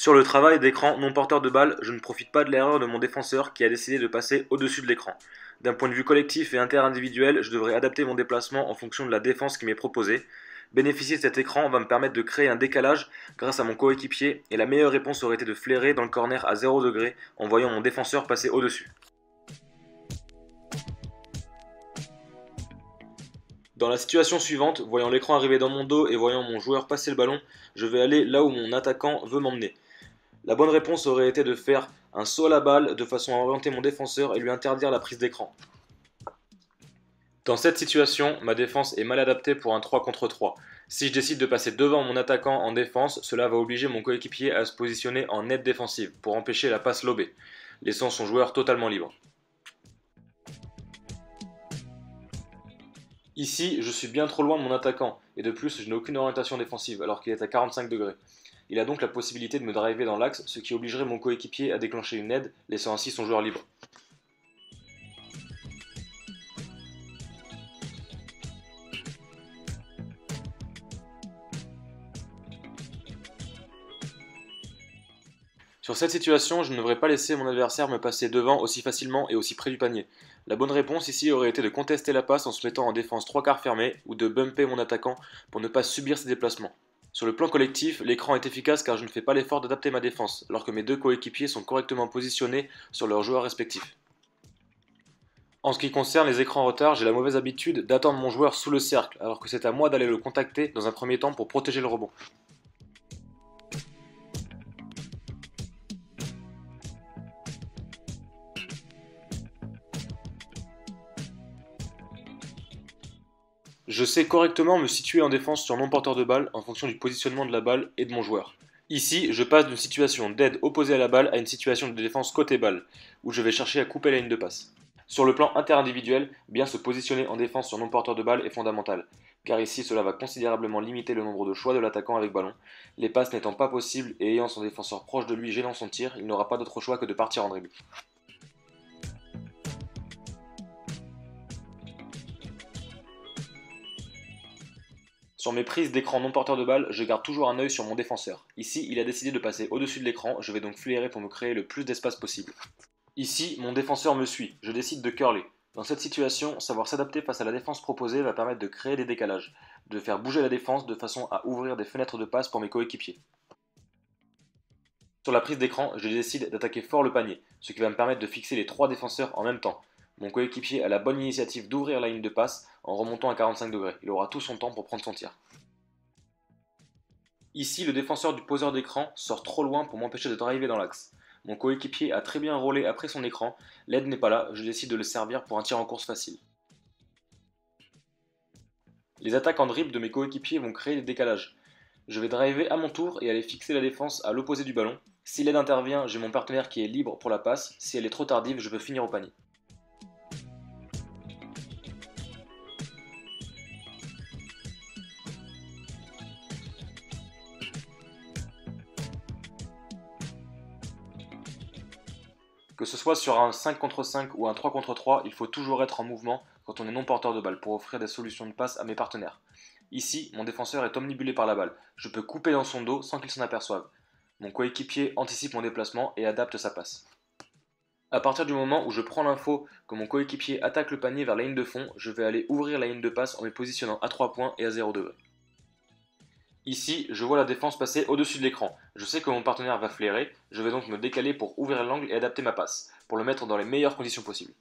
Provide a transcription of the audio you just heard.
Sur le travail d'écran non porteur de balle, je ne profite pas de l'erreur de mon défenseur qui a décidé de passer au-dessus de l'écran. D'un point de vue collectif et interindividuel, je devrais adapter mon déplacement en fonction de la défense qui m'est proposée. Bénéficier de cet écran va me permettre de créer un décalage grâce à mon coéquipier et la meilleure réponse aurait été de flairer dans le corner à 0 degré en voyant mon défenseur passer au-dessus. Dans la situation suivante, voyant l'écran arriver dans mon dos et voyant mon joueur passer le ballon, je vais aller là où mon attaquant veut m'emmener. La bonne réponse aurait été de faire un saut à la balle de façon à orienter mon défenseur et lui interdire la prise d'écran. Dans cette situation, ma défense est mal adaptée pour un 3 contre 3. Si je décide de passer devant mon attaquant en défense, cela va obliger mon coéquipier à se positionner en aide défensive pour empêcher la passe lobée, laissant son joueur totalement libre. Ici, je suis bien trop loin de mon attaquant, et de plus, je n'ai aucune orientation défensive alors qu'il est à 45 degrés. Il a donc la possibilité de me driver dans l'axe, ce qui obligerait mon coéquipier à déclencher une aide, laissant ainsi son joueur libre. Sur cette situation, je ne devrais pas laisser mon adversaire me passer devant aussi facilement et aussi près du panier. La bonne réponse ici aurait été de contester la passe en se mettant en défense trois quarts fermée ou de bumper mon attaquant pour ne pas subir ses déplacements. Sur le plan collectif, l'écran est efficace car je ne fais pas l'effort d'adapter ma défense, alors que mes deux coéquipiers sont correctement positionnés sur leurs joueurs respectifs. En ce qui concerne les écrans retard, j'ai la mauvaise habitude d'attendre mon joueur sous le cercle, alors que c'est à moi d'aller le contacter dans un premier temps pour protéger le rebond. Je sais correctement me situer en défense sur non porteur de balle en fonction du positionnement de la balle et de mon joueur. Ici, je passe d'une situation d'aide opposée à la balle à une situation de défense côté balle, où je vais chercher à couper la ligne de passe. Sur le plan interindividuel, bien se positionner en défense sur non porteur de balle est fondamental, car ici cela va considérablement limiter le nombre de choix de l'attaquant avec ballon. Les passes n'étant pas possibles et ayant son défenseur proche de lui gênant son tir, il n'aura pas d'autre choix que de partir en dribble. Sur mes prises d'écran non porteur de balle, je garde toujours un œil sur mon défenseur. Ici, il a décidé de passer au-dessus de l'écran, je vais donc flairer pour me créer le plus d'espace possible. Ici, mon défenseur me suit, je décide de curler. Dans cette situation, savoir s'adapter face à la défense proposée va permettre de créer des décalages, de faire bouger la défense de façon à ouvrir des fenêtres de passe pour mes coéquipiers. Sur la prise d'écran, je décide d'attaquer fort le panier, ce qui va me permettre de fixer les trois défenseurs en même temps. Mon coéquipier a la bonne initiative d'ouvrir la ligne de passe en remontant à 45 degrés. Il aura tout son temps pour prendre son tir. Ici, le défenseur du poseur d'écran sort trop loin pour m'empêcher de driver dans l'axe. Mon coéquipier a très bien roulé après son écran, l'aide n'est pas là, je décide de le servir pour un tir en course facile. Les attaques en dribble de mes coéquipiers vont créer des décalages. Je vais driver à mon tour et aller fixer la défense à l'opposé du ballon. Si l'aide intervient, j'ai mon partenaire qui est libre pour la passe, si elle est trop tardive, je peux finir au panier. Que ce soit sur un 5 contre 5 ou un 3 contre 3, il faut toujours être en mouvement quand on est non porteur de balle pour offrir des solutions de passe à mes partenaires. Ici, mon défenseur est omnibulé par la balle. Je peux couper dans son dos sans qu'il s'en aperçoive. Mon coéquipier anticipe mon déplacement et adapte sa passe. À partir du moment où je prends l'info que mon coéquipier attaque le panier vers la ligne de fond, je vais aller ouvrir la ligne de passe en me positionnant à 3 points et à 0 degré. Ici, je vois la défense passer au-dessus de l'écran. Je sais que mon partenaire va flairer, je vais donc me décaler pour ouvrir l'angle et adapter ma passe, pour le mettre dans les meilleures conditions possibles.